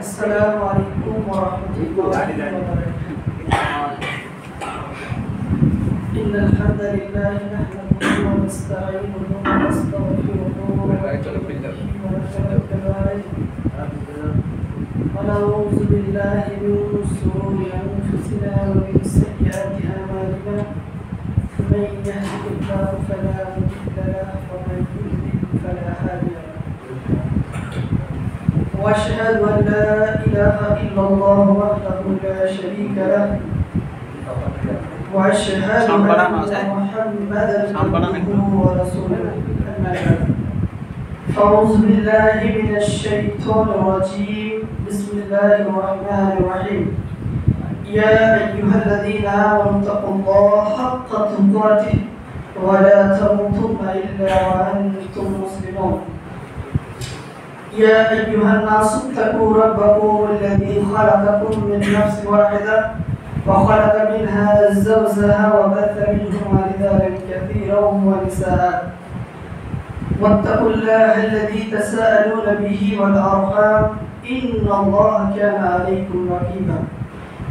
Assalamualaikum warahmatullahi wabarakatuh. Innal hamdalillah nahmaduhu wa nasta'inuhu wa nastaghfiruhu wa natawakkalu alayhi wa na'udzu billahi min shururi anfusina wa min sayyiati a'malina. Man yahdihillahu fala mudilla lahu wa man yudlil fala hadiya lahu. وأشهد أن لا إله إلا الله وحده لا شريك له وأشهد أن محمدا عبده ورسوله أما بعد أعوذ بالله من الشيطان الرجيم بسم الله الرحمن الرحيم يا أيها الذين آمنوا اتقوا الله حق تقاته ولا تموتن إلا وأنتم مسلمون يا أيها الناس اتقوا ربكم الذي خلقكم من نفس واحدة وخلق منها زوجها وبث منهما رجالا كثيرا ونساء واتقوا الله الذي تساءلون به والأرحام إن الله كان عليكم رقيبا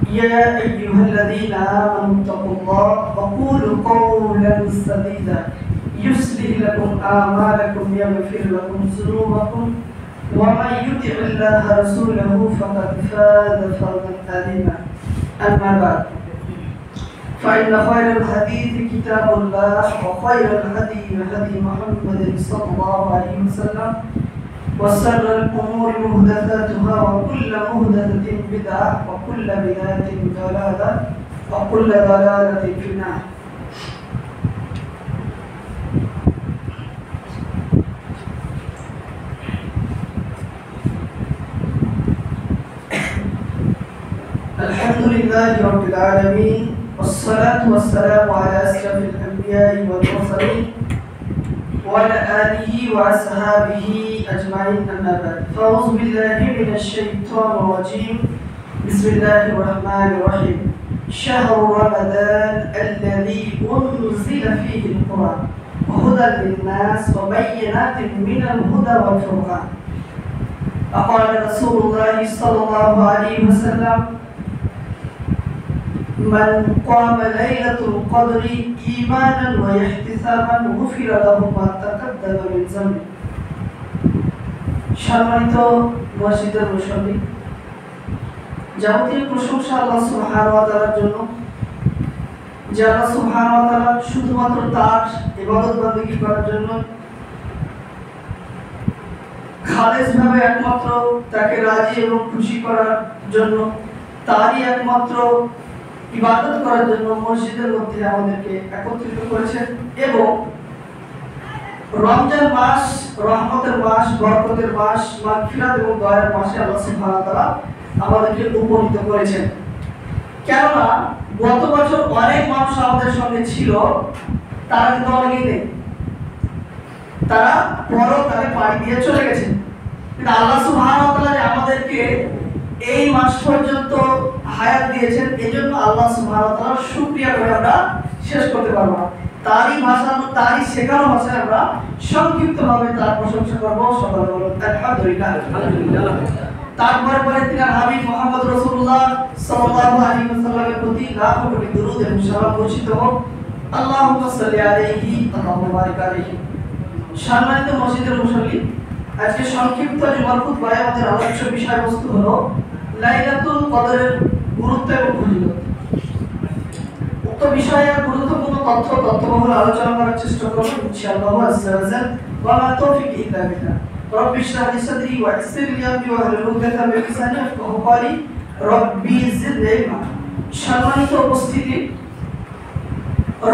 يا أيها الذين آمنوا اتقوا الله وقولوا قولا سديدا يصلح لكم أعمالكم يغفر لكم ذنوبكم ومن يطع الله ورسوله فقد فاز فوزا عظيما أما بعد فإن خير الحديث كتاب الله وخير الهدي هدي محمد صلى الله عليه وسلم وشر الأمور محدثاتها وكل محدثة بدعة وكل بدعة ضلالة وكل ضلالة في النار. الحمد لله رب العالمين والصلاة والسلام على أشرف الأنبياء والمرسلين وعلى آله وأصحابه أجمعين أما بعد فأعوذ بالله من الشيطان الرجيم بسم الله الرحمن الرحيم شهر رمضان الذي أنزل فيه القرآن وهدى للناس وبينات من الهدى والفرقان وقال رسول الله صلى الله عليه وسلم من قام ليلة القدر إيمانا واحتسابا غفر له ما تقدم من ذنبه. সম্মানিত মসজিদের মুসল্লি, যাবতীয় প্রশংসা আল্লাহ সুবহানাহু ওয়া তাআলার জন্য, যে আল্লাহ সুবহানাহু ওয়া তাআলা শুধুমাত্র তার ইবাদত বندگی করার জন্য খালেসভাবে একমাত্র তাকে রাজি এবং খুশি করার জন্য তারই একমাত্র ইবাদত করার জন্য মসজিদের মধ্যে আমাদেরকে একত্রিত করেছেন এবং রমজান মাস রহমতের মাস, বরকতের মাস, মাগফিরাত এবং দয়ার মাসে আল্লাহ সুবহানাহু ওয়া তাআলা আমাদেরকে উপনীত করেছেন। কেননা গত বছর অনেক মানুষ আমাদের সঙ্গে ছিল, তারা কিন্তু অনেকেই নেই, তারা পরকালে পাড়ি দিয়ে চলে গেছেন। কিন্তু আল্লাহ সুবহানাহু ওয়া তাআলা আমাদেরকে এই মাস পর্যন্ত হায়াত দিয়েছেন, এজন্য আল্লাহ সুবহানাহু ওয়া তাআলার শুকরিয়া করে আমরা শেষ করতে পারবো না। তারই ভাষা, তারই শেখানো ভাষায় আমরা সংক্ষিপ্তভাবে তার প্রশংসা করব। সকলে বলুন আলহামদুলিল্লাহ। তারপরে পরে তিনি হাবিব মুহাম্মদ রাসূলুল্লাহ সাল্লাল্লাহু আলাইহি ওয়াসাল্লামের প্রতি লাখো কোটি দরুদ এবং সালাম বর্ষিত হোক। আল্লাহুম্মা সাল্লি আলাইহি ওয়া বারিক আলাইহি। সম্মানিত মসজিদের মুসল্লি, আজকে সংক্ষিপ্ত জুমার খুতবায় আমাদের আলোচ্য বিষয়বস্তু হলো লাইলাতুল কদরের গুরুত্ব এবং ফজিলত। উক্ত বিষয়ে গুরুত্বপূর্ণ তথ্যবহুল আলোচনা করার চেষ্টা করব ইনশাআল্লাহ আযজা ওয়া জাল। ওয়া মা তাওফীকি ইল্লা বিল্লাহ। রব্বি ইশরাহ লি সাদরি ওয়া ইয়াসসির লি আমরি ওয়াহলুল উকদাতাম মিন লিসানি ইয়াফকাহু কওলি রব্বি জিদনি ইলমা। সম্মানিত উপস্থিতি,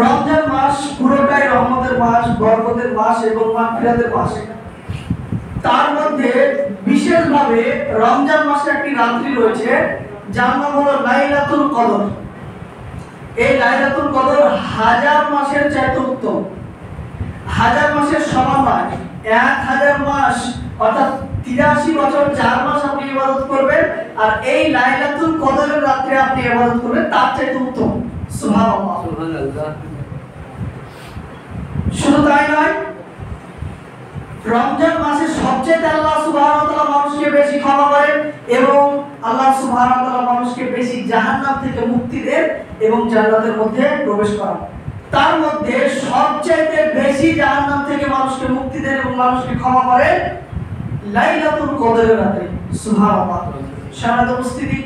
রমজান মাস পুরোটাই রহমতের মাস, বরকতের মাস এবং মাগফিরাতের মাস। তার মধ্যে বিশেষভাবে রমজান মাসে একটি রাত্রি রয়েছে যার নাম হলো লাইলাতুল কদর। এই লাইলাতুল কদর হাজার মাসের চাইতে উত্তম, হাজার মাসের সমান নয়। 1000 মাস অর্থাৎ 83 বছর 4 মাস আপনি ইবাদত করবেন আর এই লাইলাতুল কদরের রাতে আপনি ইবাদত করবেন তার চাইতে উত্তম। সুবহানাল্লাহ সুবহানাল্লাহ। শুধু তাই নয়, রমজান মাসে সবচেয়ে আল্লাহ সুবহানাহু ওয়া তাআলা মানুষকে বেশি ক্ষমা করেন এবং আল্লাহ সুবহানাহু ওয়া তাআলা মানুষকে বেশি জাহান্নাম থেকে মুক্তি দেন এবং জান্নাতের মধ্যে প্রবেশ করান। তার মধ্যে সবচেয়ে বেশি জাহান্নাম থেকে মানুষকে মুক্তি দেন এবং মানুষকে ক্ষমা করেন লাইলাতুল কদরের রাতে। সুবহানাল্লাহ। সম্মানিত উপস্থিতি,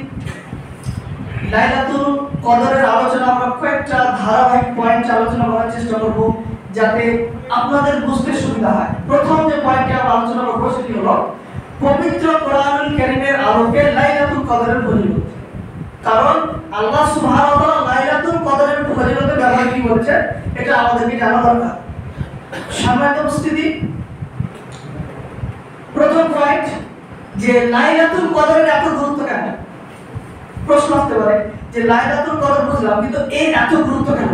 লাইলাতুল কদরের আলোচনা আমরা কয়েকটা ধারাবাহিক পয়েন্ট আলোচনা করার চেষ্টা করব যাতে আপনাদের বুঝতে সুবিধা হয়। প্রথম যে পয়েন্টটি আমরা আলোচনা করব সেটি হলো পবিত্র কোরআনুল কারীমের আলোকে লাইলাতুল কদরের ফজিলত। কারণ আল্লাহ সুবহানাহু ওয়া তাআলা লাইলাতুল কদরের ফজিলতের ব্যাপারে কি বলেছেন এটা আমাদেরকে জানা দরকার। সম্মানিত উপস্থিতি, প্রথম পয়েন্ট যে লাইলাতুল কদরের এত গুরুত্ব কেন? প্রশ্ন আসতে পারে যে লাইলাতুল কদর বুঝলাম কিন্তু এর এত গুরুত্ব কেন?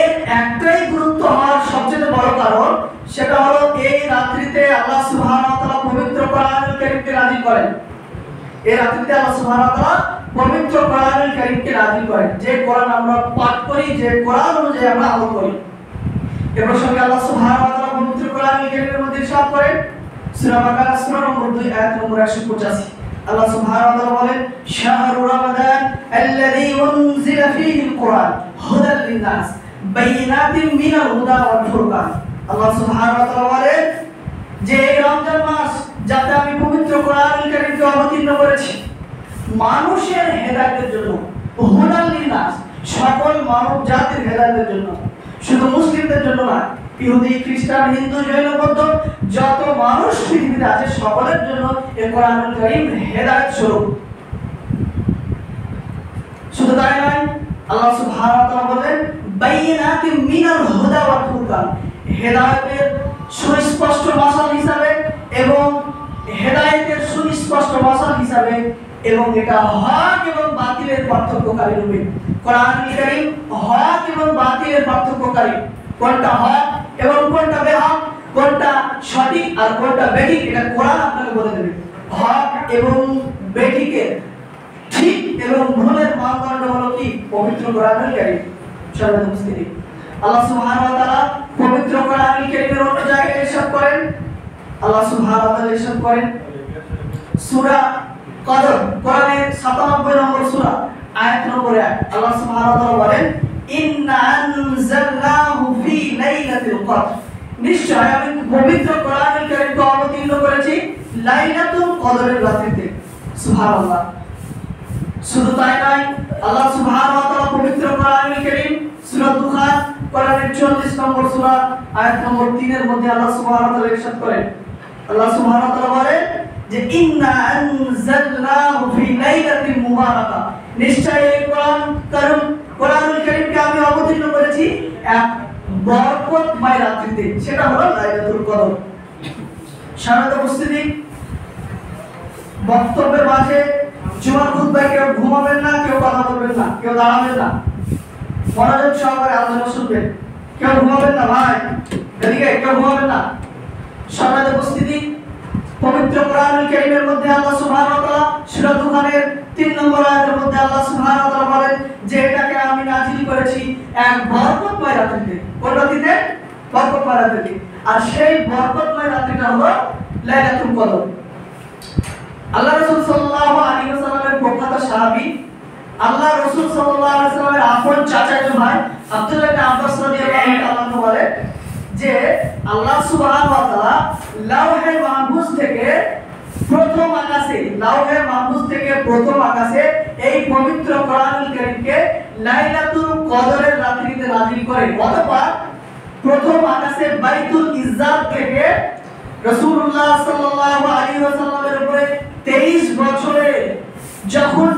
এর একটাই গুরুত্ব হওয়ার সবচেয়ে বড় কারণ সেটা হলো এই রাত্রিতে আল্লাহ সুবহানাহু ওয়া তাআলা পবিত্র কোরআনুল কারীমকে নাযিল করেন। এই রাত্রিতে আল্লাহ সুবহানাহু ওয়া তাআলা পবিত্র কোরআনুল কারীমকে নাযিল করেন। যে কোরআন আমরা পাঠ করি, যে কোরআন অনুযায়ী আমরা আমল করি। এ প্রসঙ্গে আল্লাহ সুবহানাহু ওয়া তাআলা পবিত্র কোরআনুল কারীমের মধ্যে ইরশাদ করেন সূরা বাকারা সূরা নম্বর 2 আয়াত নম্বর 185। আল্লাহ সুবহানাহু ওয়া তাআলা বলেন শাহরু রমাদান আল্লাযী উনজিলা ফীহিল কুরআন হুদাল লিন-নাস বাইয়িনাতিন মিনাল হুদা ওয়াল ফুরকান। আল্লাহ সুবহানাহু ওয়া তাআলা বলেন যে এই রমজান মাস যাতে আমি পবিত্র কোরআনুল কারীমকে অবতীর্ণ করেছি মানুষের হেদায়েতের জন্য, হুদাল লিন-নাস সকল মানব জাতির হেদায়েতের জন্য, শুধু মুসলিমদের জন্য না, ইহুদি, খ্রিস্টান, হিন্দু, জৈন, বৌদ্ধ যত মানুষ পৃথিবীতে আছে সকলের জন্য এই কোরআনুল কারীম হেদায়েত স্বরূপ। শুধু তাই নয়, আল্লাহ সুবহানাহু ওয়া তাআলা বলেন বাইয়িনাতিন মিনাল হুদা ওয়াল ফুরকান, হেদায়েতের সুস্পষ্ট মাসাল হিসাবে এবং হেদায়েতের সুস্পষ্ট মাসাল হিসাবে এবং এটা হক এবং বাতিলের পার্থক্যকারী রূপে। কোরআনুল কারীম হক এবং বাতিলের পার্থক্যকারী। কোনটা হক এবং কোনটা বেহক, কোনটা সঠিক আর কোনটা বেঠিক এটা কোরআন আপনাকে বলে দেবে। হক এবং বেঠিকের, ঠিক এবং ভুলের মানদণ্ড হলো কি? পবিত্র কোরআনুল কারীম। সম্মানিত উপস্থিতি, আল্লাহ সুবহানাহু ওয়া তাআলা পবিত্র কোরআনুল কারীমের অন্য জায়গায় ইরশাদ করেন, আল্লাহ সুবহানাহু ওয়া তাআলা ইরশাদ করেন সূরা কদর, কোরআনের 97 নম্বর সূরা আয়াত নম্বর 1। আল্লাহ সুবহানাহু ওয়া তাআলা বলেন ইন্না আনজালনাহু ফি লাইলাতুল কদর, নিশ্চয় আমি পবিত্র কোরআনুল কারীমকে অবতীর্ণ করেছি লাইলাতুল কদরের রাতে। সুবহানাল্লাহ। শুধু তাই নয়, আল্লাহ সুবহানাহু ওয়া তাআলা পবিত্র কোরআনুল কারীম সূরা দুখান কোরআনের 44 নম্বর সূরা আয়াত নম্বর 3 এর মধ্যে আল্লাহ সুবহানাহু ওয়া তাআলা ইরশাদ করেন, আল্লাহ সুবহানাহু ওয়া তাআলা বলেন যে ইন্না আনজালনাহু ফি লাইলাতিন মুবারাকা, নিশ্চয় এই কোরআনুল কারীমকে আমি অবতীর্ণ করেছি এক বরকতময় রাত্রিতে, সেটা হলো লাইলাতুল কদর। সম্মানিত উপস্থিতি, বক্তব্যের মাঝে জুমার খুতবায় কেউ ঘুমাবেন না, কেউ কথা বলবেন না, কেউ দাঁড়াবেন না, মনোযোগ সহকারে আলোচনা শুনবেন। কেউ ঘুমাবেন না ভাই, এদিকে কেউ ঘুমাবেন না। সম্মানিত উপস্থিতি, পবিত্র কোরআনুল কারীমের মধ্যে আল্লাহ সুবহানাহু ওয়া তাআলা সূরা দুখানের 3 নম্বর আয়াতের মধ্যে আল্লাহ সুবহানাহু ওয়া তাআলা বলেন যে এটাকে আমি নাযিল করেছি এক বরকতময় রাত্রিতে। কোন রাত্রিতে? বরকতময় রাত্রিতে। আর সেই বরকতময় রাত্রিটা হলো লাইলাতুল কদর। আল্লাহ রাসূল সাল্লাল্লাহু আলাইহি ওয়াসাল্লামের প্রখ্যাত সাহাবী, আল্লাহ রাসূল সাল্লাল্লাহু আলাইহি ওয়াসাল্লামের আপন চাচাতো ভাই আব্দুল্লাহ ইবনে আব্বাস রাদিয়াল্লাহু তাআলা বলেন যে আল্লাহ সুবহানাহু ওয়া তাআলা লাওহে মাহফুজ থেকে প্রথম আকাশে এই পবিত্র কোরআনুল কারীমকে লাইলাতুল কদরের রাত্রিতে নাযিল করেন। অতঃপর প্রথম আকাশে বাইতুল ইজ্জাত থেকে রাসূলুল্লাহ সাল্লাল্লাহু আলাইহি ওয়াসাল্লামের উপরে 23 বছরে যখন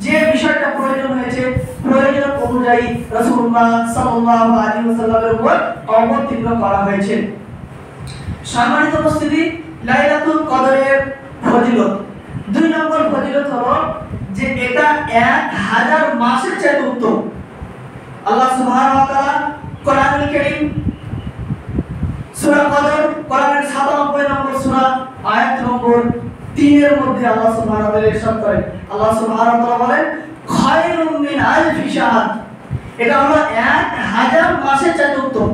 যে বিষয়টা প্রয়োজন হয়েছে প্রয়োজন অনুযায়ী রাসূলুল্লাহ সাল্লাল্লাহু আলাইহি ওয়াসাল্লামের উপর অবতীর্ণ করা হয়েছে। সম্মানিত উপস্থিতি, লাইলাতুল কদরের ফজিলত 2 নম্বর ফজিলত হলো যে এটা 1000 মাসের চেয়ে উত্তম। আল্লাহ সুবহানাহু ওয়া তাআলা কোরআনুল কারীম সূরা কদর কোরআনের 97 নম্বর সূরা আয়াত নম্বর 3 এর মধ্যে আল্লাহ সুবহানাহু ওয়া তাআলা ইরশাদ করেন, আল্লাহ সুবহানাহু ওয়া তাআলা বলেন খায়রুম মিন আলফি শাহর, এটা হলো 1000 মাসের চাইতে উত্তম।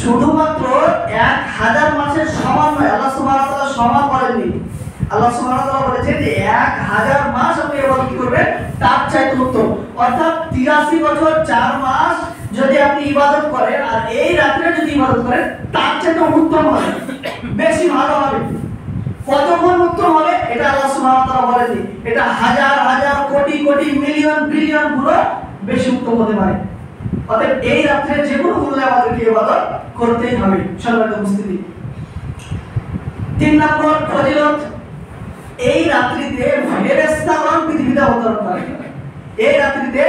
শুধুমাত্র 1000 মাসের সমান নয়, আল্লাহ সুবহানাহু ওয়া তাআলা সমান বলেননি। আল্লাহ সুবহানাহু ওয়া তাআলা বলেছেন যে 1000 মাস আপনি ইবাদত করবেন তার চাইতে উত্তম। অর্থাৎ 83 বছর 4 মাস যদি আপনি ইবাদত করেন আর এই রাতে যদি ইবাদত করেন তার চাইতে উত্তম হবে, বেশি ভালো হবে। কতক্ষণ উত্তম হবে এটা আল্লাহ সুবহানাহু ওয়া তাআলা বলেননি। এটা হাজার হাজার কোটি কোটি মিলিয়ন বিলিয়ন গুলো বেশি উত্তম হতে পারে। অতএব এই রাতে যে কোনো মূল্যে আমাদেরকে ইবাদত করতেই হবে। সম্মানিত উপস্থিতি, 3 নম্বর ফজিলত, এই রাত্রিতে ফেরেশতাগণ পৃথিবীতে অবতরণ করে। এই রাত্রিতে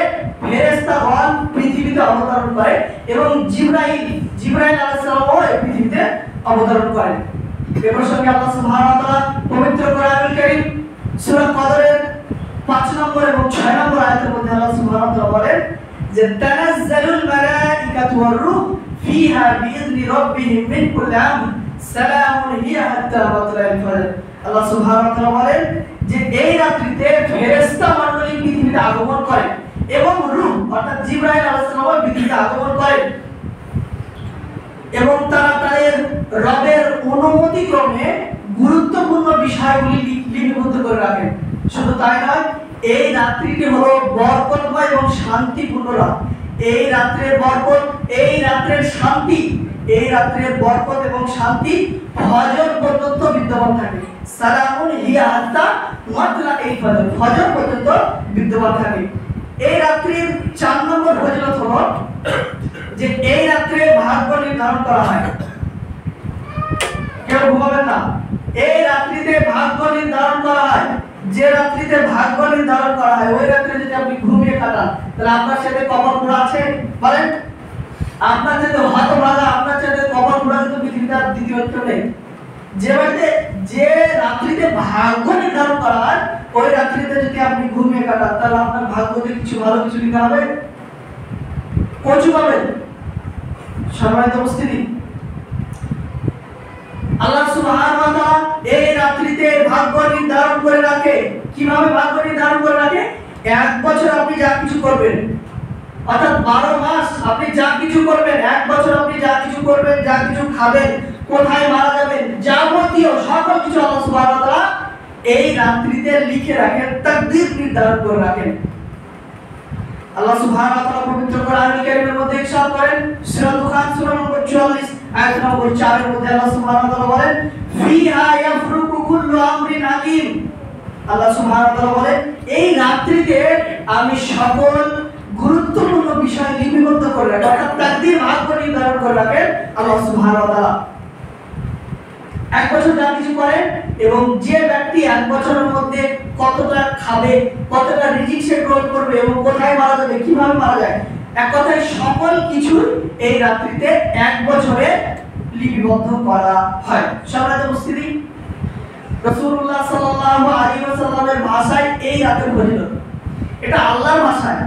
ফেরেশতাগণ পৃথিবীতে অবতরণ করে এবং জিবরাইল আলাইহিস সালামও এই পৃথিবীতে অবতরণ করেন। এই প্রসঙ্গে আল্লাহ সুবহানাহু ওয়া তাআলা পবিত্র কোরআনুল কারীম সূরা কদরের 5 নম্বর এবং 6 নম্বর আয়াতের মধ্যে আল্লাহ সুবহানাহু ওয়া তাআলা বলেন যে তানাজ্জালুল মালাইকাতু ওয়ার রূহ ফিহা বিইذনি রাব্বিহিম মিন কুল্লি আমর সালামুন হিয়া হাত্তা মাতলাইল ফজর। আল্লাহ সুবহানাহু ওয়া তাআলা বলেন যে এই রাত্রিতে ফেরেশতা মণ্ডলী পৃথিবীতে আগমন করে এবং রূহ অর্থাৎ জিবরাইল আলাইহিস সালাম পৃথিবীতে আগমন করেন এবং তারা তাদের রবের অনুমতি ক্রমে গুরুত্বপূর্ণ বিষয়গুলি লিপিবদ্ধ করে রাখেন। শুধু তাই নয়, এই রাত্রিটি হলো বরকতময় এবং শান্তিপূর্ণ রাত। এই রাত্রের বরকত, এই রাত্রের শান্তি, এই রাত্রের বরকত এবং শান্তি ফজর পর্যন্ত বিদ্যমান থাকে। সালামুন হিয়া হাত্তা মাতলাইল ফজর, ফজর পর্যন্ত বিদ্যমান থাকে। এই রাত্রির 4 নম্বর ফজিলত হলো যে এই রাত্রে ভাগ্য নির্ধারণ করা হয়। কেউ ঘুমাবেন না, এই রাত্রিতে ভাগ্য নির্ধারণ করা হয়। যে রাত্রিতে ভাগ্য নির্ধারণ করা হয় ওই রাত্রে যদি আপনি ঘুমিয়ে কাটান তাহলে আপনার সাথে কবর পোড়া আছে বলেন? আপনার সাথে হতভাগা, আপনার সাথে কবর পোড়া কিন্তু পৃথিবীতে আর দ্বিতীয় কেউ নেই। যে রাত্রিতে ভাগ্য নির্ধারণ করা হয় ওই রাত্রিতে যদি আপনি ঘুমিয়ে কাটান তাহলে আপনার ভাগ্যতে কিছু ভালো কিছু লিখা হবে, কচু পাবেন। সম্মানিত উপস্থিতি, আল্লাহ সুবহানাহু ওয়া তাআলা এই রাত্রিতে ভাগ্য নির্ধারণ করে রাখে। কিভাবে ভাগ্য নির্ধারণ করে রাখে? 1 বছর আপনি যা কিছু করবেন, অর্থাৎ 12 মাস আপনি যা কিছু করবেন, 1 বছর আপনি যা কিছু করবেন, যা কিছু খাবেন, কোথায় মারা যাবেন, যাবতীয় সকল কিছু আল্লাহ সুবহানাহু ওয়া তাআলা এই রাত্রিতে লিখে রাখেন, তাকদীর নির্ধারণ করে রাখেন। আল্লাহ সুবহানাহু ওয়া তাআলা পবিত্র কোরআনুল কারীমের মধ্যে ইরশাদ করেন, সূরা দুখান সূরা নম্বর 44 আয়াত নম্বর 4 এর মধ্যে আল্লাহ সুবহানাহু ওয়া তাআলা বলেন ফিহা ইয়াফরুকু কুল্লু আমরিন হাকিম। আল্লাহ সুবহানাহু ওয়া তাআলা বলেন এই রাত্রিতে আমি সকল গুরুত্বপূর্ণ বিষয় লিপিবদ্ধ করে রাখি, অর্থাৎ তাকদীর ভাগ্য নির্ধারণ করে রাখেন আল্লাহ সুবহানাহু ওয়া তাআলা। 1 বছর যা কিছু করেন এবং যে ব্যক্তি 1 বছরের মধ্যে কতটা খাবে, কতটা রিজিক সে গ্রহণ করবে এবং কোথায় মারা যাবে, কিভাবে মারা যায়, এক কথায় সকল কিছু এই রাত্রিতে 1 বছরে লিপিবদ্ধ করা হয়। সম্মানিত উপস্থিতি, রাসূলুল্লাহ সাল্লাল্লাহু আলাইহি ওয়াসাল্লামের ভাষায় এই রাতের ফজিলত, এটা আল্লাহর ভাষায়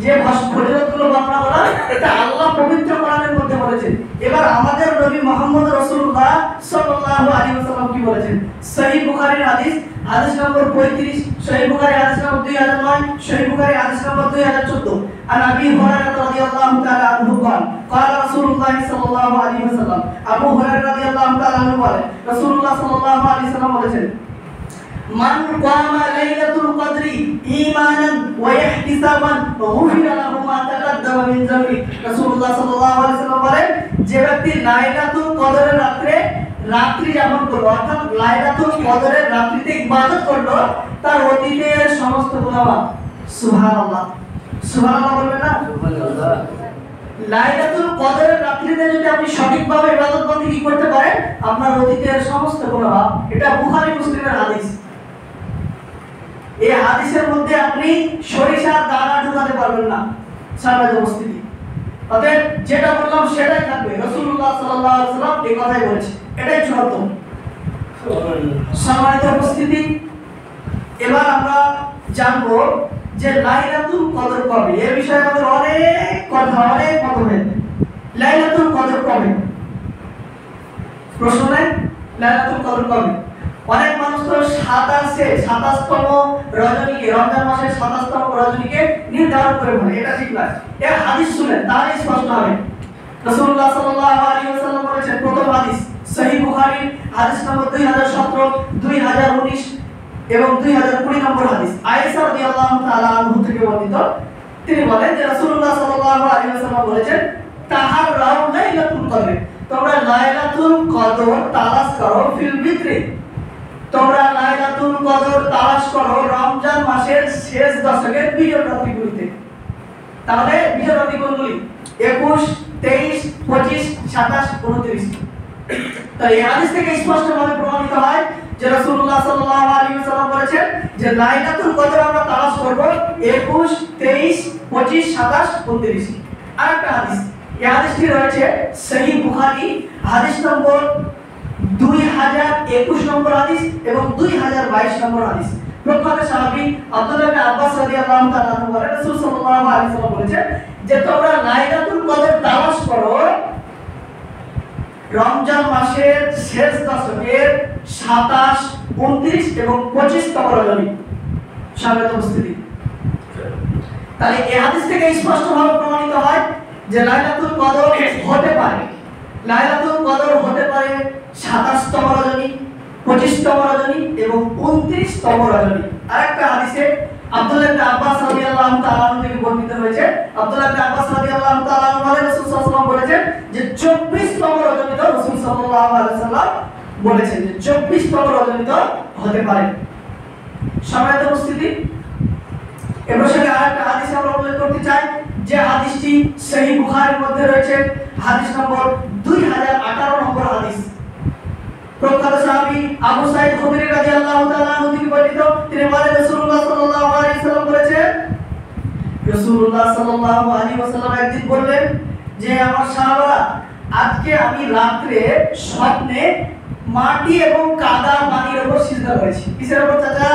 যে ফজিলতগুলো বর্ণনা করা এটা আল্লাহ পবিত্র কোরআনের মধ্যে বলেছেন। এবার আমাদের নবী মুহাম্মদ রাসূলুল্লাহ সাল্লাল্লাহু আলাইহি ওয়াসাল্লাম কি বলেছেন? সহিহ বুখারীর হাদিস নম্বর 35, সহিহ বুখারী হাদিস নম্বর 2009, সহিহ বুখারী হাদিস নম্বর 2014। আন আবী হুরায়রা রাদিয়াল্লাহু তাআলা আনহু قال قال رسول الله صلى الله عليه وسلم, আবু হুরায়রা রাদিয়াল্লাহু তাআলা আনহু বলেন রাসূলুল্লাহ সাল্লাল্লাহু আলাইহি ওয়াসাল্লাম বলেছেন মান কামা লাইলাতুল কদরি ঈমানান ওয়া ইহতিসাবান গুফিরা লাহু মা তাকাদ্দামা মিন যামবি। রাসূলুল্লাহ সাল্লাল্লাহু আলাইহি ওয়াসাল্লাম বলেন যে ব্যক্তি লাইলাতুল কদরের রাত্রি যাপন করলো, অর্থাৎ লাইলাতুল কদরের রাত্রিতে ইবাদত করলো, তার অতীতের সমস্ত গুনাহ মাফ। সুবহানাল্লাহ, সুবহানাল্লাহ বলবেন না? সুবহানাল্লাহ। লাইলাতুল কদরের রাত্রিতে যদি আপনি সঠিকভাবে ইবাদত বন্দেগী করতে পারেন আপনার অতীতের সমস্ত গুনাহ মাফ। এটা বুখারী মুসলিমের হাদিস। এই হাদিসের মধ্যে আপনি সরিষার দানা ঢোকাতে পারবেন না। সম্মানিত উপস্থিতি, অতএব যেটা বললাম সেটাই থাকবে। রাসূলুল্লাহ সাল্লাল্লাহু আলাইহি ওয়াসাল্লাম এই কথাই বলেছে, এটাই সত্য। সম্মানিত উপস্থিতি, এবার আমরা জানবো যে লাইলাতুল কদর কবে। এই বিষয়ে আমাদের অনেক কথা, অনেক মতভেদ। লাইলাতুল কদর কবে? প্রশ্ন নেই লাইলাতুল কদর কবে? অনেক মানুষ তো 27তম রজনীকে, রমজান মাসের 27তম রজনীকে নির্ধারণ করে বলে, এটা ঠিক না। এর হাদিস শুনেন তাহলে স্পষ্ট হবে। রাসূলুল্লাহ সাল্লাল্লাহু আলাইহি ওয়াসাল্লাম বলেছেন, প্রথম হাদিস সহিহ বুখারী হাদিস নম্বর 2017, 2019 এবং 2020 নম্বর হাদিস, আয়েশা রাদিয়াল্লাহু তাআলা আনহা থেকে বর্ণিত। তিনি বলেন যে রাসূলুল্লাহ সাল্লাল্লাহু আলাইহি ওয়াসাল্লাম বলেছেন, তাহাররাউ লাইলাতুল কদর, তোমরা লাইলাতুল কদর তালাশ করো ফিল ভিতরে, তোমরা লাইলাতুল কদর তালাশ করো রমজান মাসের শেষ দশকের বিজয় রাত্রিগুলিতে। তাহলে বিজয় রাত্রি কোনগুলি? 21, 23, 25, 27, 29। তাই এই হাদিস থেকে স্পষ্টভাবে প্রমাণিত হয় যে রাসূলুল্লাহ সাল্লাল্লাহু আলাইহি ওয়াসাল্লাম বলেছেন যে লাইলাতুল কদর আমরা তালাশ করব 21, 23, 25, 27, 29। আরেকটা হাদিস, এই হাদিসটি রয়েছে সহিহ বুখারী হাদিস নম্বর 2021 নম্বর হাদিস এবং 2022 নম্বর হাদিস। প্রখ্যাত সাহাবী আব্দুল্লাহ ইবনে আব্বাস রাদিয়াল্লাহু তাআলা আনহু বলেন, রাসূল সাল্লাল্লাহু আলাইহি ওয়াসাল্লাম বলেছেন যে তোমরা লাইলাতুল কদর তালাশ করো রমজান মাসের শেষ দশকের 27, 29 এবং 25তম রজনী। সম্মানিত উপস্থিতি, তাহলে এই হাদিস থেকে স্পষ্টভাবে প্রমাণিত হয় যে লাইলাতুল কদর হতে পারে, লাইলাতুল কদর হতে পারে 27তম রজনী, 25তম রজনী এবং 29তম রজনী। আরেকটা হাদিসে আব্দুল্লাহ ইবনে আব্বাস রাদিয়াল্লাহু তাআলা আনহু থেকে বর্ণিত হয়েছে, আব্দুল্লাহ ইবনে আব্বাস রাদিয়াল্লাহু তাআলা আনহু বলেন, রাসূল সাল্লাল্লাহু আলাইহি ওয়াসাল্লাম বলেছেন যে 24তম রজনীতে রাসূল সাল্লাল্লাহু আলাইহি ওয়াসাল্লাম বলেছেন যে 24তম রজনীতে হতে পারে। সম্মানিত উপস্থিতি, এর সঙ্গে আরেকটা হাদিস আমরা উল্লেখ করতে চাই, যে হাদিসটি সহিহ বুখারীর মধ্যে রয়েছে, হাদিস নম্বর 2018 নম্বর হাদিস। প্রখ্যাত সাহাবী আবু সাঈদ খুদরি রাদিয়াল্লাহু তাআলা আনহু থেকে বর্ণিত, তিনি বলেন রাসূলুল্লাহ সাল্লাল্লাহু আলাইহি ওয়াসাল্লাম বলেছেন, রাসূলুল্লাহ সাল্লাল্লাহু আলাইহি ওয়াসাল্লাম একদিন বললেন যে আমার সাহাবারা, আজকে আমি রাতে স্বপ্নে মাটি এবং কাদা পানির উপর সিজদা করেছি। কিসের উপর চাচা?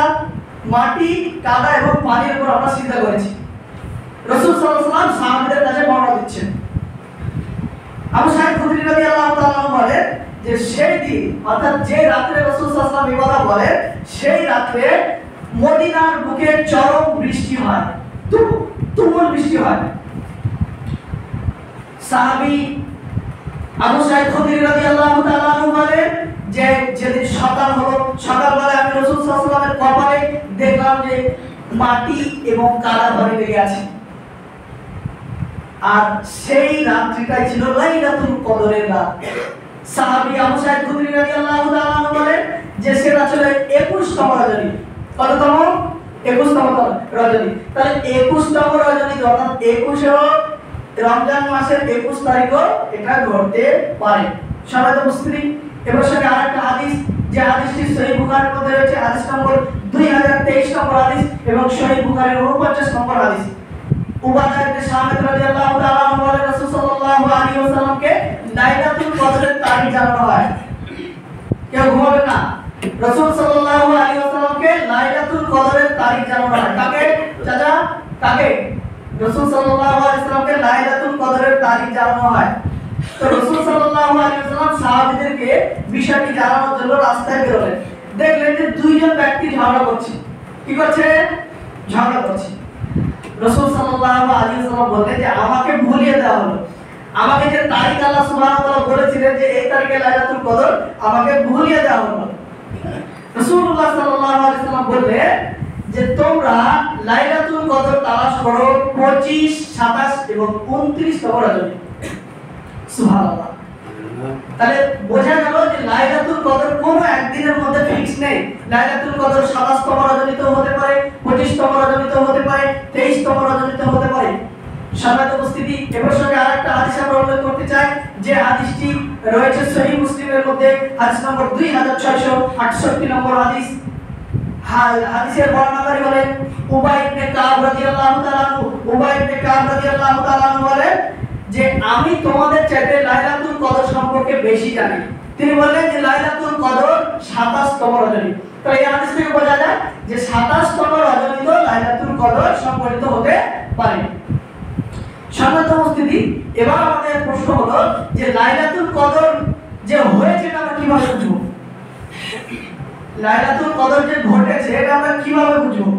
মাটি, কাদা এবং পানির উপর আমরা সিজদা করেছি। রাসূল সাল্লাল্লাহু আলাইহি ওয়াসাল্লাম সাহাবাদের কাছে বর্ণনা দিচ্ছেন। আবু সাঈদ খুদরি রাদিয়াল্লাহু তাআলা আনহু বলেন যে সেই দিন, অর্থাৎ যে রাতে রাসূল সাল্লাল্লাহু আলাইহি ওয়াসাল্লাম এই কথা বলেন, সেই রাতে মদিনার বুকে চরম বৃষ্টি হয়, তুমুল বৃষ্টি হয়। সাহাবী আবু সাঈদ খুদরি রাদিয়াল্লাহু তাআলা আনহু বলেন যে যেদিন সকাল হলো, সকালবেলা আমি রাসূল সাল্লাল্লাহু আলাইহি ওয়াসাল্লামের কপালে দেখলাম যে মাটি এবং কাদা ভরে লেগে আছে। আর সেই রাত্রিটাই ছিল লাইলাতুল কদরের রাত। সাহাবী আবু সাঈদ খুদরি রাদিয়াল্লাহু তাআলা আনহু বলেন যে সেটা ছিল 21তম রজনী। কততম? 21তম রজনী। তাহলে 21তম রজনী অর্থাৎ 21 রমজান মাসের 21 তারিখও এটা ঘটতে পারে। সম্মানিত উপস্থিতি, এবার সঙ্গে আরেকটা হাদিস, যে হাদিসটি সহিহ বুখারীর মধ্যে রয়েছে, হাদিস নম্বর 2023 নম্বর হাদিস এবং সহিহ বুখারীর 49 নম্বর হাদিস। উবাদা ইবনে সামিত রাদিয়াল্লাহু তাআলা আনহু বলেন, রাসূল সাল্লাল্লাহু আলাইহি ওয়াসাল্লামকে লাইলাতুল কদরের তারিখ জানানো হয়। কেউ ঘুমাবে না, রাসূল সাল্লাল্লাহু আলাইহি ওয়াসাল্লামকে লাইলাতুল কদরের তারিখ জানানো হয়। কাকে চাচা? কাকে? রাসূল সাল্লাল্লাহু আলাইহি ওয়াসাল্লামকে লাইলাতুল কদরের তারিখ জানানো হয়। তো রাসূল সাল্লাল্লাহু আলাইহি ওয়াসাল্লাম সাহাবীদেরকে বিষয়টি জানানোর জন্য রাস্তায় বের হলেন। দেখলেন যে দুইজন ব্যক্তি ঝগড়া করছে। কি করছে? ঝগড়া করছে। রাসূল সাল্লাল্লাহু আলাইহি ওয়াসাল্লাম বললেন যে আমাকে ভুলিয়ে দেওয়া হলো, আমাকে যে তারিখ আল্লাহ সুবহানাহু ওয়া তাআলা বলেছিলেন যে এই তারিখে লাইলাতুল কদর, আমাকে ভুলিয়ে দেওয়া হলো। রাসূলুল্লাহ সাল্লাল্লাহু আলাইহি ওয়াসাল্লাম বললেন যে তোমরা লাইলাতুল কদর তালাশ করো 25, 27 এবং 29তম রজনী। সুবহানাল্লাহ। তাহলে বোঝা গেল যে লাইলাতুল কদর কোনো একদিনের মধ্যে ফিক্স নেই। লাইলাতুল কদর 27তম রজনীতেও হতে পারে, 25তম রজনীতেও হতে পারে, 23তম রজনীতেও হতে পারে। সম্মানিত উপস্থিতি, এর সঙ্গে আরেকটা হাদিস আমরা উল্লেখ করতে চাই, যে হাদিসটি রয়েছে সহিহ মুসলিমের মধ্যে, হাদিস নম্বর 2668 নম্বর হাদিস। হাদিসের বর্ণনাকারী হলেন উবাই ইবনে কাব রাদিয়াল্লাহু তাআলা আনহু। উবাই ইবনে কাব রাদিয়াল্লাহু তাআলা আনহু বলেন যে আমি তোমাদের চাইতে লাইলাতুল কদর সম্পর্কে বেশি জানি। তিনি বললেন যে লাইলাতুল কদর 27তম রজনী। তো এই হাদিস থেকে বোঝা যায় যে 27তম রজনীতে লাইলাতুল কদর সংঘটিত হতে পারে। সম্মানিত উপস্থিতি, এবার আমাদের প্রশ্ন হলো যে লাইলাতুল কদর যে হয়েছে এটা কিভাবে বুঝবো? লাইলাতুল কদর যে ঘটেছে এটা আমরা কিভাবে বুঝবো?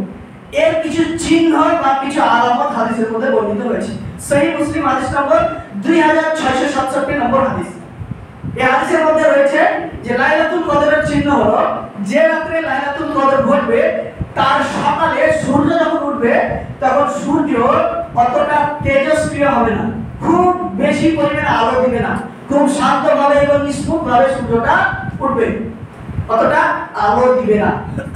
এর কিছু চিহ্ন বা কিছু আলামত হাদিসের মধ্যে বর্ণিত হয়েছে। সহিহ মুসলিম হাদিস নম্বর 2667 নম্বর হাদিস। এই হাদিসের মধ্যে রয়েছে যে লাইলাতুল কদরের চিহ্ন হলো যে রাতে লাইলাতুল কদর ঘটবে তার সকালে সূর্য যখন উঠবে তখন সূর্য অতটা তেজস্ক্রিয় হবে না, খুব বেশি পরিমাণে আলো দিবে না, খুব শান্তভাবে এবং নিষ্পক্ষভাবে সূর্যটা উঠবে, অতটা আলো দিবে না।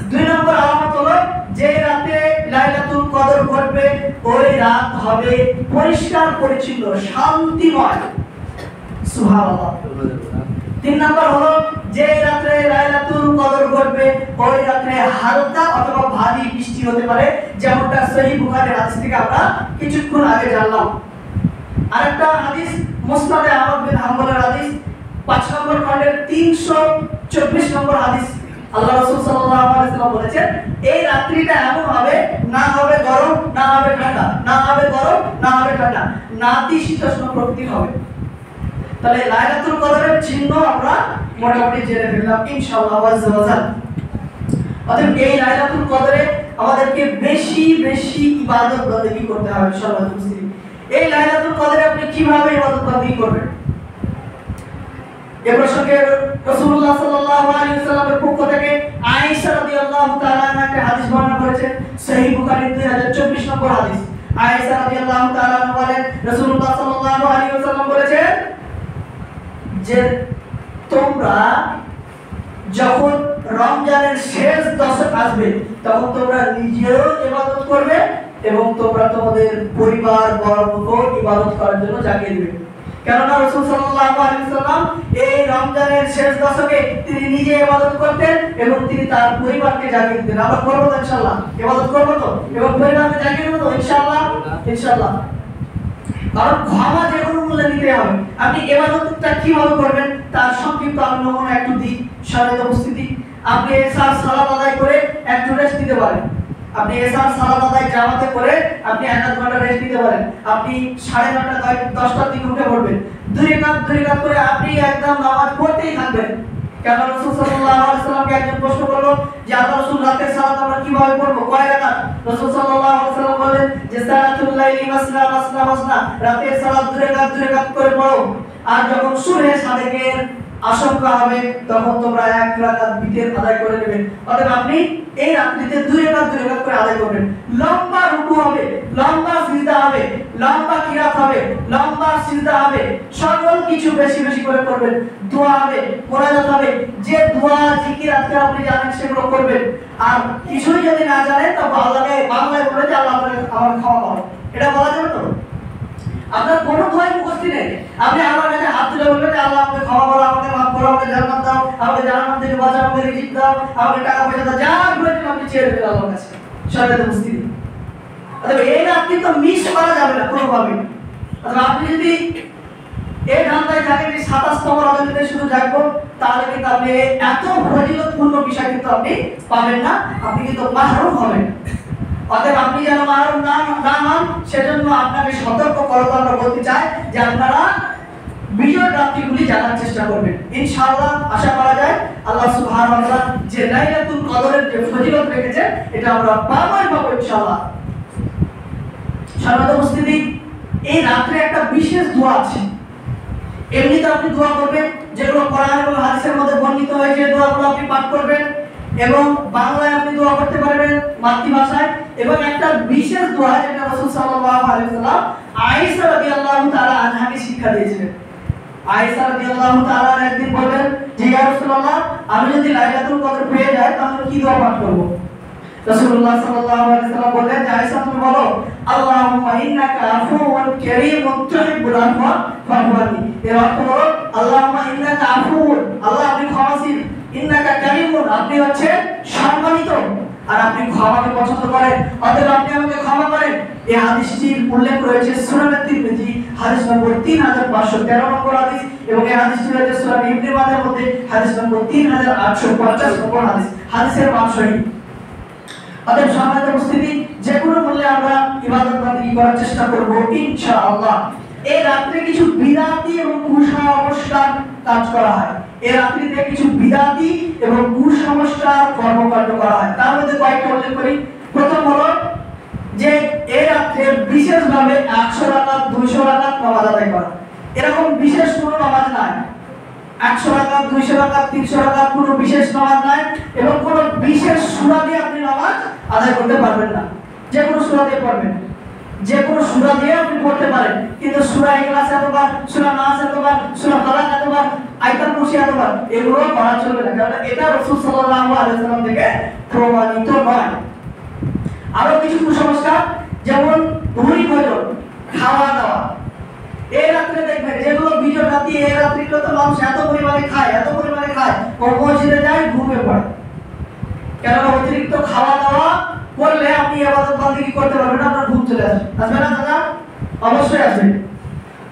দুই নম্বর আলামত হলো যে রাতে লাইলাতুল কদর ঘটবে ওই রাত হবে পরিষ্কার পরিচ্ছন্ন শান্তিময়। সুবহানাল্লাহ। তিন নম্বর হলো যে রাতে লাইলাতুল কদর ঘটবে ওই রাতে হালকা অথবা ভারী বৃষ্টি হতে পারে, যেমনটা সহিহ বুখারীর হাদিস থেকে আমরা কিছুক্ষণ আগে জানলাম। আরেকটা হাদিস মুসনাদে আহমদ বিন হাম্বলের হাদিস 5 নম্বর খণ্ডের 324 নম্বর হাদিস। আল্লাহ রাসূল সাল্লাল্লাহু আলাইহি ওয়াসাল্লাম বলেছেন এই রাত্রিটা এমন হবে, না হবে গরম না হবে ঠান্ডা, না হবে গরম না হবে ঠান্ডা, নাতিশীতোষ্ণ প্রকৃতির হবে। তাহলে লাইলাতুল কদরের চিহ্ন আমরা মোটামুটি জেনে ফেললাম ইনশাআল্লাহ আযজা ওয়া জাল। অতএব এই লাইলাতুল কদরে আমাদেরকে বেশি বেশি ইবাদত বন্দেগী করতে হবে ইনশাআল্লাহ মুসলিম। এই লাইলাতুল কদরে আপনি কিভাবে ইবাদত বন্দেগী করবেন? এই প্রসঙ্গে রাসূলুল্লাহ সাল্লাল্লাহু আলাইহি ওয়াসাল্লামের পক্ষ থেকে আয়েশা রাদিয়াল্লাহু তাআলা আনহা একটা হাদিস বর্ণনা করেছেন, সহিহ বুখারীর 2024 নম্বর হাদিস। আয়েশা রাদিয়াল্লাহু তাআলা আনহা বলেন রাসূলুল্লাহ সাল্লাল্লাহু আলাইহি ওয়াসাল্লাম বলেছেন যে তোমরা যখন রমজানের শেষ দশক আসবে তখন তোমরা নিজেও ইবাদত করবে এবং তোমরা তোমাদের পরিবার বর্গকেও ইবাদত করার জন্য জাগিয়ে দিবে। কেননা রাসূল সাল্লাল্লাহু আলাইহি ওয়াসাল্লাম এই রমজানের শেষ দশকে তিনি নিজে ইবাদত করতেন এবং তিনি তার পরিবারকে জাগিয়ে দিতেন। আমরা করব তো ইনশাআল্লাহ, ইবাদত করব তো এবং পরিবারকে জাগিয়ে দেব তো ইনশাআল্লাহ। ইনশাআল্লাহ। কারণ ক্ষমা যে কোনো মূল্যে নিতে হবে। আপনি ইবাদতটা কিভাবে করবেন তার সংক্ষিপ্ত আমি নমুনা একটু দিই। সম্মানিত উপস্থিতি, আপনি এশার সালাত আদায় করে একটু রেস্ট নিতে পারেন। আপনি এশার সালাত আদায় জামাতে করে আপনি 1-1 ঘন্টা রেস্ট নিতে পারেন। আপনি 9:30 10টার দিকে উঠে পড়বেন, 2 রাকাত করে আপনি একদম নামাজ পড়তেই থাকবেন। কেন রাসূল সাল্লাল্লাহু আলাইহি ওয়াসাল্লামকে একজন প্রশ্ন করলো যে আল্লাহ রাসূল রাতের সালাত আমরা কিভাবে পড়ব, কয় রাকাত? রাসূল সাল্লাল্লাহু আলাইহি ওয়াসাল্লাম বলেন যে সালাতুল লাইলি মাসনা মাসনা মাসনা, রাতের সালাত 2 রাকাত করে পড়ো, আর যখন সুবহে সাদেকের আশঙ্কা হবে তখন তোমরা 1 রাকাত বিতের আদায় করে নেবে। অতএব আপনি এই রাত্রিতে 2 রাকাত করে আদায় করবেন। লম্বা রুকু হবে, লম্বা সিজদা হবে, লম্বা কিরাত হবে, লম্বা সিজদা হবে, সকল কিছু বেশি বেশি করে করবেন। দোয়া হবে, মুনাজাত হবে, যে দোয়া জিকির আজকাল আপনি জানেন সেগুলো করবেন। আর কিছুই যদি না জানেন তো বাংলায় বলে যে আল্লাহ আমার ক্ষমা করো, এটা বলা যাবে তো? আপনার কোনো দোয়াই মুখস্থ নেই, আপনি আল্লাহর কাছে হাত তুলে বলবেন যে আল্লাহ আমাকে ক্ষমা করো, আমাকে মাফ করো, আমাকে জান্নাত দাও, আমাকে জাহান্নাম থেকে বাঁচাও, আমাকে রিজিক দাও, আমাকে টাকা পয়সা দাও, যা বলেছেন আপনি চেয়ে নেবেন আল্লাহর কাছে। সম্মানিত উপস্থিতি, তবে এই রাতটি তো মিস করা যাবে না কোনোভাবে। তবে আপনি যদি এই ধান্দায় থাকেন যে 27তম রজনীতে শুধু জাগবো, তাহলে কিন্তু আপনি এত ফজিলতপূর্ণ বিষয় কিন্তু আপনি পাবেন না, আপনি কিন্তু মাহরুম হবেন। অতএব আপনি যেন মাহরুম না হন সেজন্য আপনাকে সতর্ক করতে আমরা বলতে চাই যে আপনারা বিজয় রাত্রিগুলি জানার চেষ্টা করবেন। ইনশাআল্লাহ আশা করা যায় আল্লাহ সুবহানাহু ওয়া তাআলা যে লাইলাতুল কদরের যে ফজিলত রেখেছে এটা আমরা পাবো ইনশাআল্লাহ। সম্মানিত উপস্থিতি, এই রাতে একটা বিশেষ দোয়া আছে। এমনিতে আপনি দোয়া করবেন যেগুলো কোরআন এবং হাদিসের মধ্যে বর্ণিত হয়েছে, দোয়াগুলো আপনি পাঠ করবেন এবং বাংলায় আপনি দোয়া করতে পারবেন মাতৃভাষায়। এবং একটা বিশেষ দোয়া যেটা রাসূল সাল্লাল্লাহু আলাইহি ওয়াসাল্লাম আয়েশা রাদিয়াল্লাহু তাআলা আনহাকে শিক্ষা দিয়েছিলেন। আয়েশা রাদিয়াল্লাহু তাআলা একদিন বলেন যে ইয়া রাসূলুল্লাহ, আমি যদি লাইলাতুল কদর পেয়ে যাই তাহলে কি দোয়া পাঠ করব? রাসূলুল্লাহ সাল্লাল্লাহু আলাইহি ওয়াসাল্লাম বললেন যে আয়েশা তুমি বলো আল্লাহুম্মা ইন্নাকা আফুউন কারীমুন তুহিব্বুল আফওয়া ফা'ফু আননি। এর অর্থ হলো আল্লাহুম্মা ইন্নাকা আফুউন, আল্লাহ আপনি ক্ষমাশীল, ইন্নাকা কারীমুন আপনি হচ্ছেন সম্মানিত, আর আপনি ক্ষমাকে পছন্দ করেন, অতএব আপনি আমাকে ক্ষমা করেন। এই হাদিসটির উল্লেখ রয়েছে সুনান তিরমিজি হাদিস নম্বর 3513 নম্বর হাদিস, এবং এই হাদিসটি রয়েছে সুনান ইবনে মাজাহর মধ্যে হাদিস নম্বর 3850 নম্বর হাদিস। হাদিসের মান সহিহ। অতএব সম্মানিত উপস্থিতি, যে কোনো মূল্যে আমরা ইবাদত বন্দেগী করার চেষ্টা করব ইনশাআল্লাহ। এই রাতে কিছু বিদআতি এবং কুসংস্কার কাজ করা হয়, এই রাত্রিতে কিছু বিদাতি এবং কুসংস্কার কর্মকাণ্ড করা হয়। তার মধ্যে কয়েকটা উল্লেখ করি। প্রথম হলো যে এই রাত্রে বিশেষভাবে 100 রাকাত 200 রাকাত নামাজ আদায় করা। এরকম বিশেষ কোনো নামাজ নাই। 100 রাকাত 200 রাকাত 300 রাকাত কোনো বিশেষ নামাজ নাই এবং কোনো বিশেষ সূরা দিয়ে আপনি নামাজ আদায় করতে পারবেন না। যে কোনো সূরা দিয়ে পড়বেন, যে কোনো সূরা দিয়ে আপনি পড়তে পারেন, কিন্তু সূরা ইখলাস এতবার, সূরা নাস এতবার, সূরা ফালাক এতবার, আয়াতুল কুরসি এতবার এগুলো করা চলবে না, কারণ এটা রাসূল সাল্লাল্লাহু আলাইহি ওয়াসাল্লাম থেকে প্রমাণিত নয়। আরো কিছু কুসংস্কার, যেমন ভুঁড়ি ভোজন, খাওয়া দাওয়া। এই রাত্রে দেখবেন যেগুলো বিজয় রাতে এই রাত্রিগুলো তো মানুষ এত পরিমাণে খায় ও মসজিদে যায় ঘুমিয়ে পড়ে। কেন? অতিরিক্ত খাওয়া দাওয়া করলে আপনি ইবাদত বন্দেগী করতে পারবেন না, আপনার ঘুম চলে আসবে না দাদা? অবশ্যই আসবে।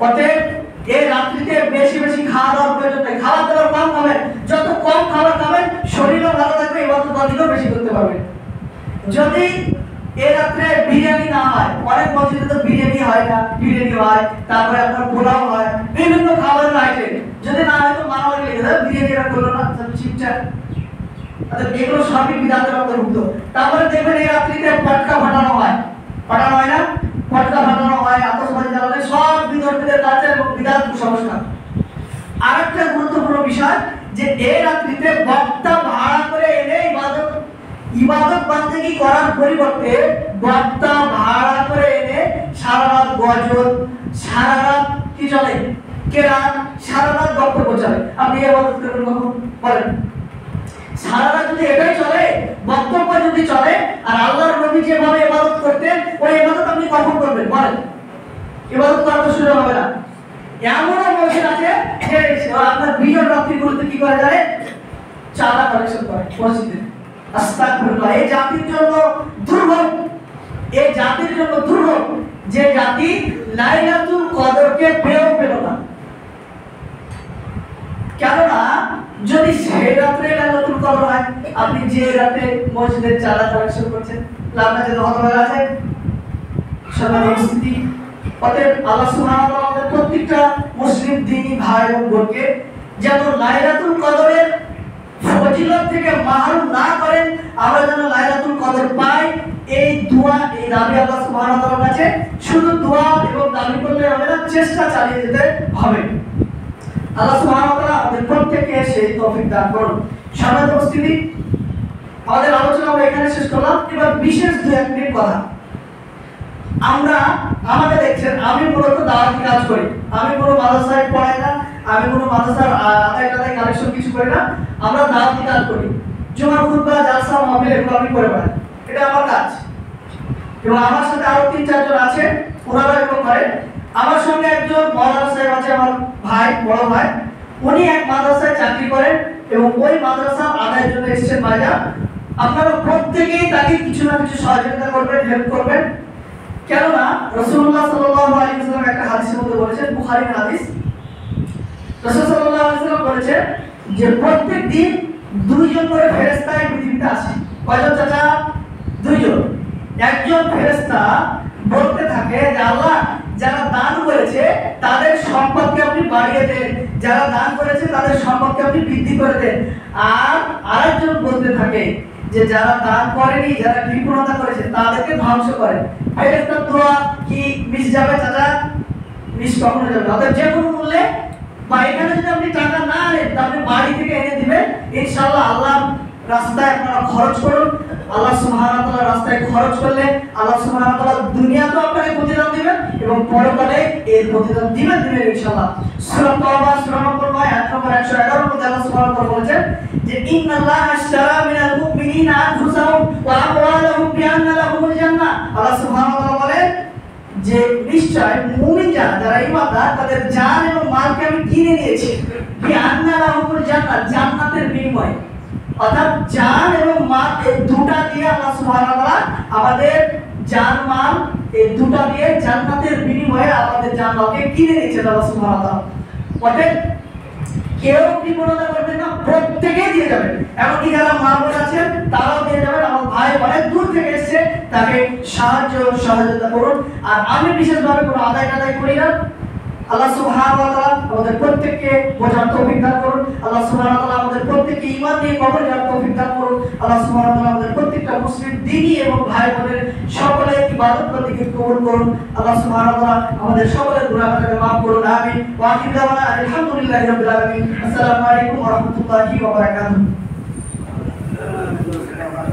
অতএব এই রাত্রিতে বেশি বেশি খাওয়া দাওয়ার প্রয়োজন নেই। খাওয়া দাওয়া কম খাবেন, যত কম খাবার খাবেন শরীরও ভালো থাকবে, ইবাদত বন্দেগীও বেশি করতে পারবেন। যদি এই রাত্রে বিরিয়ানি না হয়, অনেক মসজিদে তো বিরিয়ানি হয় না, বিরিয়ানি হয়, তারপরে আপনার পোলাও হয়, বিভিন্ন খাবারের আইটেম, যদি না হয় তো মারামারি লেগে যাবে, বিরিয়ানিটা করলো না ঠিকঠাক। এগুলো সবই বিদাতের অন্তর্ভুক্ত। তারপরে দেখবেন এই রাত্রিতে পটকা ফাটানো হয় না? পটকা ফাটানো হয়, আতশবাজি জ্বালানো, সব বিদর্মীদের কাছে এবং বিদাত কুসংস্কার। আরেকটা গুরুত্বপূর্ণ বিষয় যে এই রাত্রিতে বক্তা ভাড়া করে এনে ইবাদত বন্দেগী করার পরিবর্তে বক্তা ভাড়া করে এনে সারা রাত গজল, সারা রাত কি চলে কেরাত, সারা রাত বক্তব্য চলে। আপনি ইবাদত করবেন কখন? বলেন। সারা রাত যদি এটাই চলে, বক্তব্য যদি চলে, আর আল্লাহর নবী যেভাবে ইবাদত করতেন ওই ইবাদত আপনি কখন করবেন? বলেন। ইবাদত করা তো শুরু হবে না। এমনও মসজিদ আছে যে আপনার বিজয় রাত্রিগুলোতে কি করে জানেন? চাঁদা কালেকশন করে মসজিদে। আস্তাগফিরুল্লাহ। এই জাতির জন্য দুর্ভোগ, এই জাতির জন্য দুর্ভোগ যে জাতি লাইলাতুল কদরকে পেও পেল না। কেননা যদি সেই রাত্রে লাইলাতুল কদর হয়, আপনি যে রাতে মসজিদের চাঁদা কালেকশন করছেন, আপনার যে হতভাগা আছে সবার উপস্থিতি। অতএব আল্লাহ সুবহানাহু ওয়া তাআলা আমাদের প্রত্যেকটা মুসলিম দ্বীনি ভাই এবং বোনকে যেন লাইলাতুল কদরের ফজিলত থেকে মাহরুম না করেন, আমরা যেন লাইলাতুল কদর পাই, এই দোয়া, এই দাবি আল্লাহ সুবহানাহু ওয়া তাআলার কাছে। শুধু দোয়া এবং দাবি করলে হবে না, চেষ্টা চালিয়ে যেতে হবে। আল্লাহ সুবহানাহু ওয়া তাআলা আমাদের প্রত্যেককে সেই তৌফিক দান করুন। সম্মানিত উপস্থিতি, আমাদের আলোচনা আমরা এখানে শেষ করলাম। এবার বিশেষ 2-1 মিনিট কথা। আমাকে দেখছেন, আমি মূলত দাওয়াতি কাজ করি। আমি কোনো মাদ্রাসায় পড়াই না, আমি কোনো মাদ্রাসার আদায় কালেকশন কিছু করি না। আমরা দাওয়াতি কাজ করি। জুমার খুতবা, জালসা, মাহফিল এগুলো আমি করে বেড়াই, এটা আমার কাজ। এবং আমার সাথে আরো 3-4 জন আছে, ওনারা এগুলো করে। আমার সঙ্গে একজন মাওলানা সাহেব আছে, আমার ভাই, বড় ভাই। উনি এক মাদ্রাসায় চাকরি করেন এবং ওই মাদ্রাসা আদায়ের জন্য এসেছেন বাজার। আপনারা প্রত্যেকেই তাকে কিছু না কিছু সহযোগিতা করবেন, হেল্প করবেন। কেননা রাসূলুল্লাহ সাল্লাল্লাহু আলাইহি ওয়াসাল্লাম একটা হাদিসের মধ্যে বলেছেন, বুখারীর হাদিস, রাসূল সাল্লাল্লাহু আলাইহি ওয়াসাল্লাম বলেছেন যে প্রত্যেক দিন 2 জন করে ফেরেশতা এই পৃথিবীতে আসে। কয়জন চাচা? 2 জন। একজন ফেরেশতা বলতে থাকে যে আল্লাহ, যারা দান করেছে তাদের সম্পদকে আপনি বাড়িয়ে দেন, যারা দান করেছে তাদের সম্পদকে আপনি বৃদ্ধি করে দেন। আর আরেকজন বলতে থাকে যে যারা দান করেনি, যারা কৃপণতা করেছে তাদেরকে ধ্বংস করে। ফেরেশতার দোয়া কি মিস যাবে চাচা? মিস কখনো যাবে না। যে কোনো মূল্যে, বা এখানে যদি আপনি টাকা না আনেন তাহলে বাড়ি থেকে এনে দিবেন, ইনশাআল্লাহ আল্লাহ রাস্তায় আপনারা খরচ করুন। আল্লাহ সুবহানাহু ওয়া তাআলা রাস্তায় খরচ করলে আল্লাহ সুবহানাহু ওয়া তাআলা দুনিয়াতেও আপনাকে প্রতিদান দিবেন এবং পরকালে এর প্রতিদান দিবেন ইনশাআল্লাহ। সূরা তাওবা সূরা নম্বর 9 আয়াত নম্বর 111 মধ্যে আল্লাহ সুবহানাহু ওয়া তাআলা বলেছেন যে ইন্নাল্লাহা আশতারা মিনাল মুমিনিনা আনফুসাহুম ওয়া আমওয়ালাহুম বিআন্না লাহুমুল জান্নাহ। আল্লাহ সুবহানাহু ওয়া তাআলা বলেন যে নিশ্চয় মুমিন যারা ঈমানদার তাদের জান এবং মালকে আমি কিনে নিয়েছি বিআন্না লাহুমুল জান্নাহ, জান্নাতের বিনিময়ে। অর্থাৎ জান এবং মাল এই দুটা দিয়ে আল্লাহ সুবহানাহু ওয়া তাআলা আমাদের জান মাল এই দুটা দিয়ে জান্নাতের বিনিময়ে আমাদের জান মালকে কিনে নিয়েছেন আল্লাহ সুবহানাহু ওয়া তাআলা। অতএব কেউ কৃপণতা করবেন না, প্রত্যেকেই দিয়ে যাবেন। এমনকি যারা মা বোন আছেন তারাও দিয়ে যাবেন। আমার ভাই অনেক দূর থেকে এসেছে, তাকে সাহায্য সহযোগিতা করুন। আর আমি বিশেষভাবে কোনো আদায় করি না, আল্লাহ সুবহানাহু ওয়া তাআলা আমাদের প্রত্যেককে বোঝার তৌফিক দান করুন। আল্লাহ সুবহানাহু ওয়া তাআলা আমাদের প্রত্যেককে ঈমান নিয়ে কবর যাওয়ার তৌফিক দান করুন। আল্লাহ সুবহানাহু ওয়া তাআলা আমাদের প্রত্যেকটা মুসলিম দ্বীনি এবং ভাই বোনের সকলের ইবাদত বন্দেগী কবুল করুন। আল্লাহ সুবহানাহু ওয়া তাআলা আমাদের সকলের গুনাহকে মাফ করুন। আমিন। ওয়া আখিরু দাওয়ানা আলহামদুলিল্লাহি রাব্বিল আলামিন। আসসালামু আলাইকুম ওয়া রাহমাতুল্লাহি ওয়া বারাকাতুহু।